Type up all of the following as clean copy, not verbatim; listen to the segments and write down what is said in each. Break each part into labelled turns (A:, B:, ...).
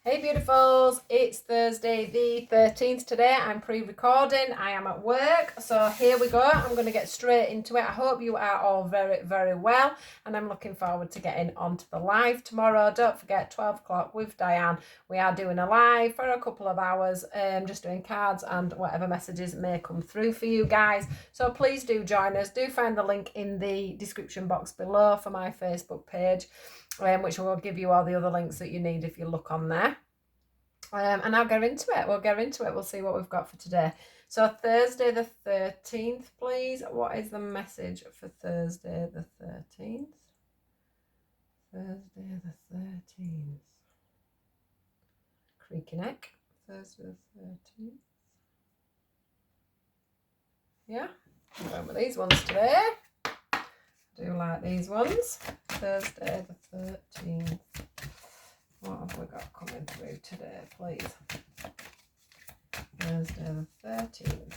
A: Hey beautifuls, it's Thursday the 13th today. I'm pre-recording, I am at work, so here we go. I'm going to get straight into it. I hope you are all very, very well, and I'm looking forward to getting onto the live tomorrow. Don't forget, 12 o'clock with Diane. We are doing a live for a couple of hours, just doing cards and whatever messages may come through for you guys. So please do join us. Do find the link in the description box below for my Facebook page. Which will give you all the other links that you need if you look on there. And I'll get into it. We'll see what we've got for today. So Thursday the 13th, please. What is the message for Thursday the 13th? Thursday the 13th. Creaky neck. Thursday the 13th. Yeah, I'm going with these ones today. I do like these ones. Thursday the 13th. What have we got coming through today, please? Thursday the 13th.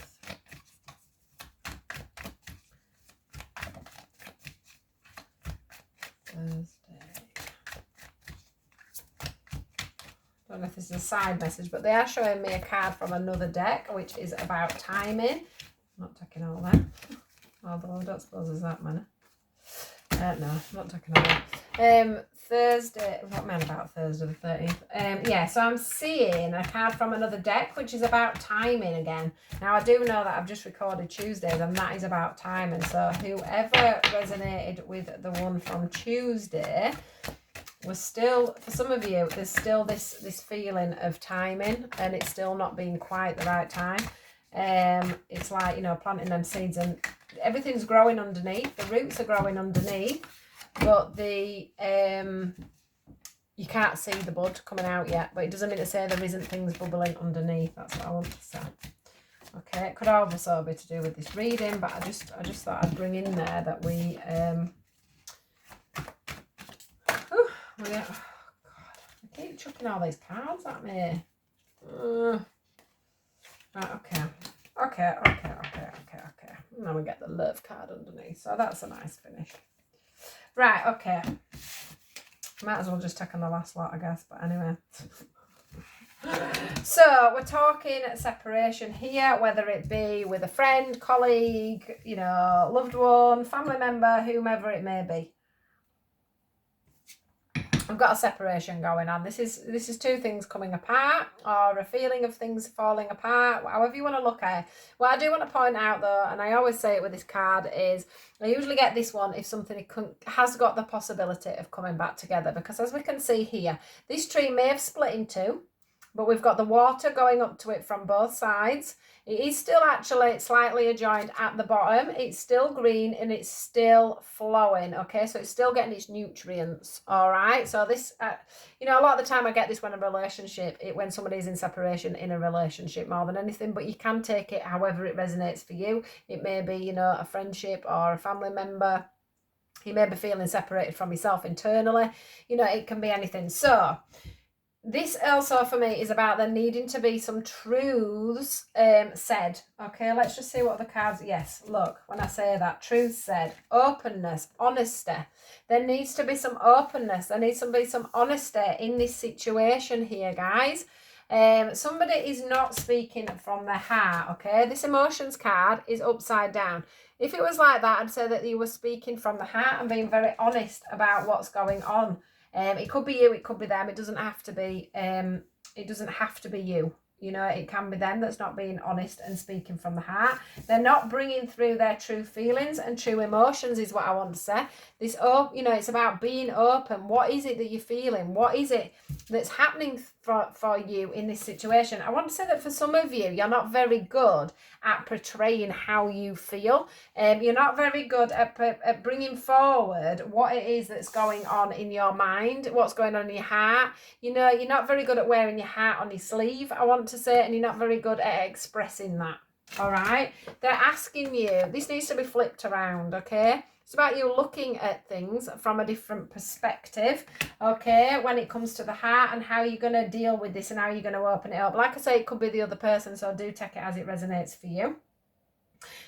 A: Thursday. Don't know if this is a side message, but they are showing me a card from another deck, which is about timing. I'm not taking all that. Although I don't suppose there's that many. No, I'm not taking all that. Thursday, what meant about Thursday the 13th? Yeah, so I'm seeing a card from another deck, which is about timing again. Now, I do know that I've just recorded Tuesdays, and that is about timing. So whoever resonated with the one from Tuesday was still, for some of you, there's still this feeling of timing, and it's still not being quite the right time. It's like, you know, planting them seeds and everything's growing underneath. The roots are growing underneath, but the you can't see the bud coming out yet. But it doesn't mean to say there isn't things bubbling underneath. That's what I want to say. Okay, it could also be to do with this reading, but I just thought I'd bring in there that we oh God, I keep chucking all these cards at me. Right, okay. Now we get the love card underneath. So that's a nice finish. Right, okay. Might as well just take on the last lot, I guess. But anyway. So we're talking separation here, whether it be with a friend, colleague, you know, loved one, family member, whomever it may be. I've got a separation going on. This is two things coming apart, or a feeling of things falling apart, however you want to look at it. What I do want to point out though, and I always say it with this card, is I usually get this one if something has got the possibility of coming back together, because as we can see here, this tree may have split in two, but we've got the water going up to it from both sides. It is still actually slightly adjoined at the bottom. It's still green and it's still flowing, okay? So it's still getting its nutrients, all right? So this, you know, a lot of the time I get this when a relationship, when somebody's in separation in a relationship more than anything, but you can take it however it resonates for you. It may be, you know, a friendship or a family member. You may be feeling separated from yourself internally. You know, it can be anything. So this also for me is about there needing to be some truths said. Okay, let's just see what the cards. Yes, look, when I say that, truths said, openness, honesty. There needs to be some openness. There needs to be some honesty in this situation here, guys. Somebody is not speaking from their heart. Okay, this emotions card is upside down. If it was like that, I'd say that you were speaking from the heart and being very honest about what's going on. It could be you, it could be them. It doesn't have to be. It doesn't have to be you. You know, it can be them that's not being honest and speaking from the heart. They're not bringing through their true feelings and true emotions is what I want to say. This, you know, it's about being open. What is it that you're feeling? What is it that's happening for you in this situation? I want to say that for some of you, you're not very good at portraying how you feel. You're not very good at bringing forward what it is that's going on in your mind, what's going on in your heart. You know, you're not very good at wearing your heart on your sleeve, I want to say, and you're not very good at expressing that. All right, they're asking you, this needs to be flipped around. Okay, it's about you looking at things from a different perspective, okay, when it comes to the heart and how you're going to deal with this and how you're going to open it up. Like I say, it could be the other person, so do take it as it resonates for you.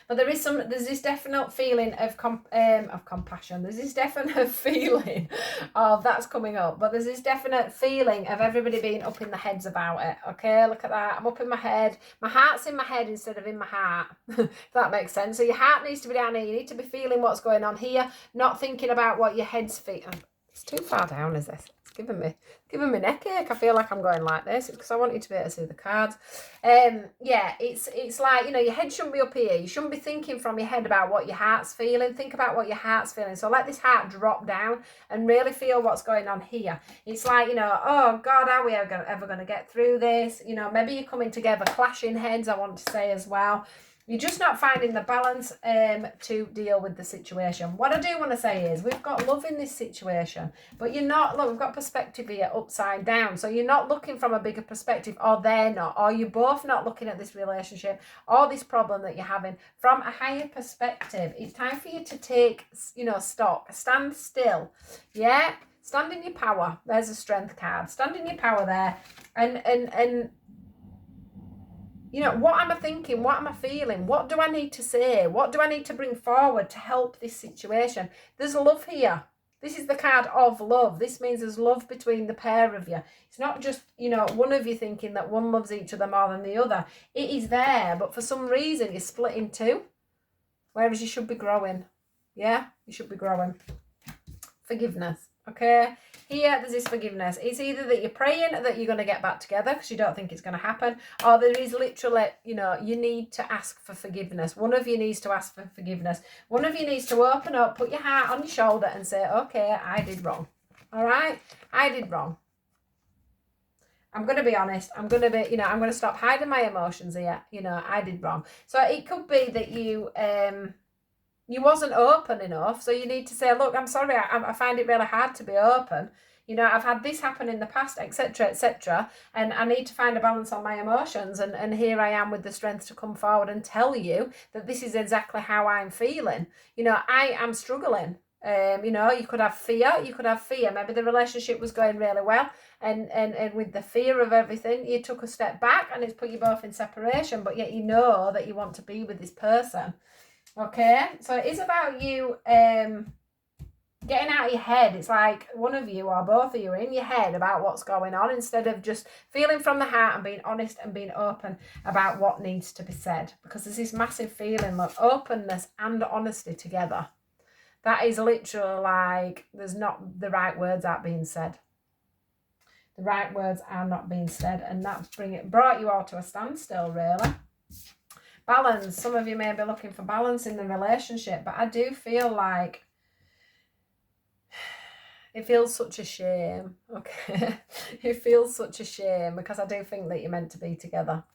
A: But there's this definite feeling of compassion. There's this definite feeling of that's coming up. But there's this definite feeling of everybody being up in the heads about it. Okay, look at that. I'm up in my head. My heart's in my head instead of in my heart. If that makes sense. So your heart needs to be down here. You need to be feeling what's going on here, not thinking about what your head's feeling. It's too far down, is this? It's giving me neck ache. I feel like I'm going like this. It's because I want you to be able to see the cards. Yeah, it's like, you know, your head shouldn't be up here. You shouldn't be thinking from your head about what your heart's feeling. Think about what your heart's feeling. So let this heart drop down and really feel what's going on here. It's like, you know, oh God, are we ever going to get through this? You know, maybe you're coming together, clashing heads, I want to say as well. You're just not finding the balance to deal with the situation. What I do want to say is we've got love in this situation, but you're not, look, we've got perspective here upside down. So you're not looking from a bigger perspective, or they're not, or you're both not looking at this relationship or this problem that you're having from a higher perspective. It's time for you to take, you know, stock, stand still. Yeah, stand in your power. There's a strength card. Stand in your power there and you know, what am I thinking? What am I feeling? What do I need to say? What do I need to bring forward to help this situation? There's love here. This is the card of love. This means there's love between the pair of you. It's not just, you know, one of you thinking that one loves each other more than the other. It is there, but for some reason you're split in two, whereas you should be growing. Yeah, you should be growing. Forgiveness, okay? Here, there's this forgiveness. It's either that you're praying that you're going to get back together because you don't think it's going to happen, or there is literally, you know, you need to ask for forgiveness. One of you needs to ask for forgiveness. One of you needs to open up, put your heart on your shoulder and say, okay, I did wrong. All right? I did wrong. I'm going to be honest. I'm going to be, you know, I'm going to stop hiding my emotions here. You know, I did wrong. So it could be that you wasn't open enough, so you need to say, look, I'm sorry, I find it really hard to be open. You know, I've had this happen in the past, etc., and I need to find a balance on my emotions, and here I am with the strength to come forward and tell you that this is exactly how I'm feeling. You know, I am struggling. You know, you could have fear. Maybe the relationship was going really well, and with the fear of everything, you took a step back and it's put you both in separation, but yet you know that you want to be with this person. Okay, so it is about you getting out of your head. It's like one of you or both of you are in your head about what's going on instead of just feeling from the heart and being honest and being open about what needs to be said. Because there's this massive feeling of openness and honesty together. That is literally like there's not the right words aren't being said. The right words are not being said, and that's brought you all to a standstill, really. Balance. Some of you may be looking for balance in the relationship, but I do feel like it feels such a shame. Okay, it feels such a shame because I do think that you're meant to be together,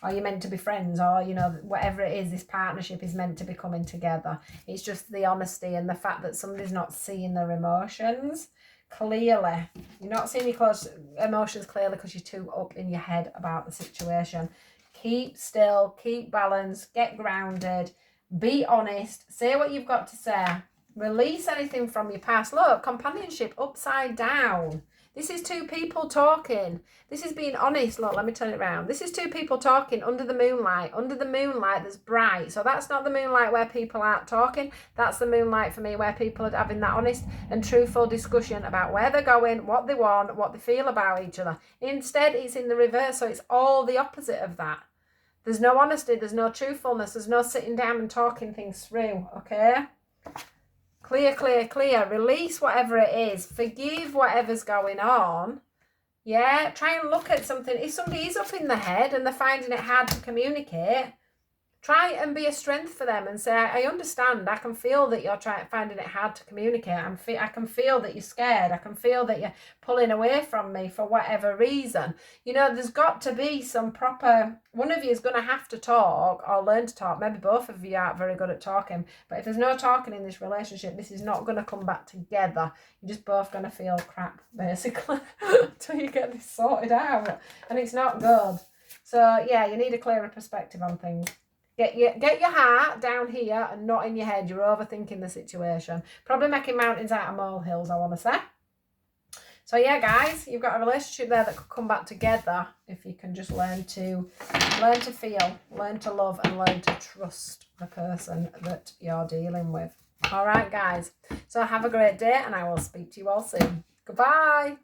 A: or you're meant to be friends, or you know, whatever it is, this partnership is meant to be coming together. It's just the honesty and the fact that somebody's not seeing their emotions clearly. You're not seeing your emotions clearly because you're too up in your head about the situation. Keep still, keep balanced, get grounded, be honest, say what you've got to say, release anything from your past. Look, companionship upside down. This is two people talking. This is being honest. Look, let me turn it around. This is two people talking under the moonlight. Under the moonlight that's bright. So that's not the moonlight where people aren't talking. That's the moonlight for me where people are having that honest and truthful discussion about where they're going, what they want, what they feel about each other. Instead, it's in the reverse. So it's all the opposite of that. There's no honesty. There's no truthfulness. There's no sitting down and talking things through. Okay? Clear, clear, clear. Release whatever it is. Forgive whatever's going on. Yeah, try and look at something. If somebody is up in the head and they're finding it hard to communicate, try and be a strength for them and say, I understand. I can feel that you're finding it hard to communicate. I can feel that you're scared. I can feel that you're pulling away from me for whatever reason. You know, there's got to be some proper, one of you is going to have to talk or learn to talk. Maybe both of you aren't very good at talking. But if there's no talking in this relationship, this is not going to come back together. You're just both going to feel crap, basically, until you get this sorted out. And it's not good. So, yeah, you need a clearer perspective on things. Get your heart down here and not in your head. You're overthinking the situation. Probably making mountains out of molehills, I want to say. So yeah, guys, you've got a relationship there that could come back together if you can just learn to feel, learn to love, and learn to trust the person that you're dealing with. All right, guys. So have a great day, and I will speak to you all soon. Goodbye.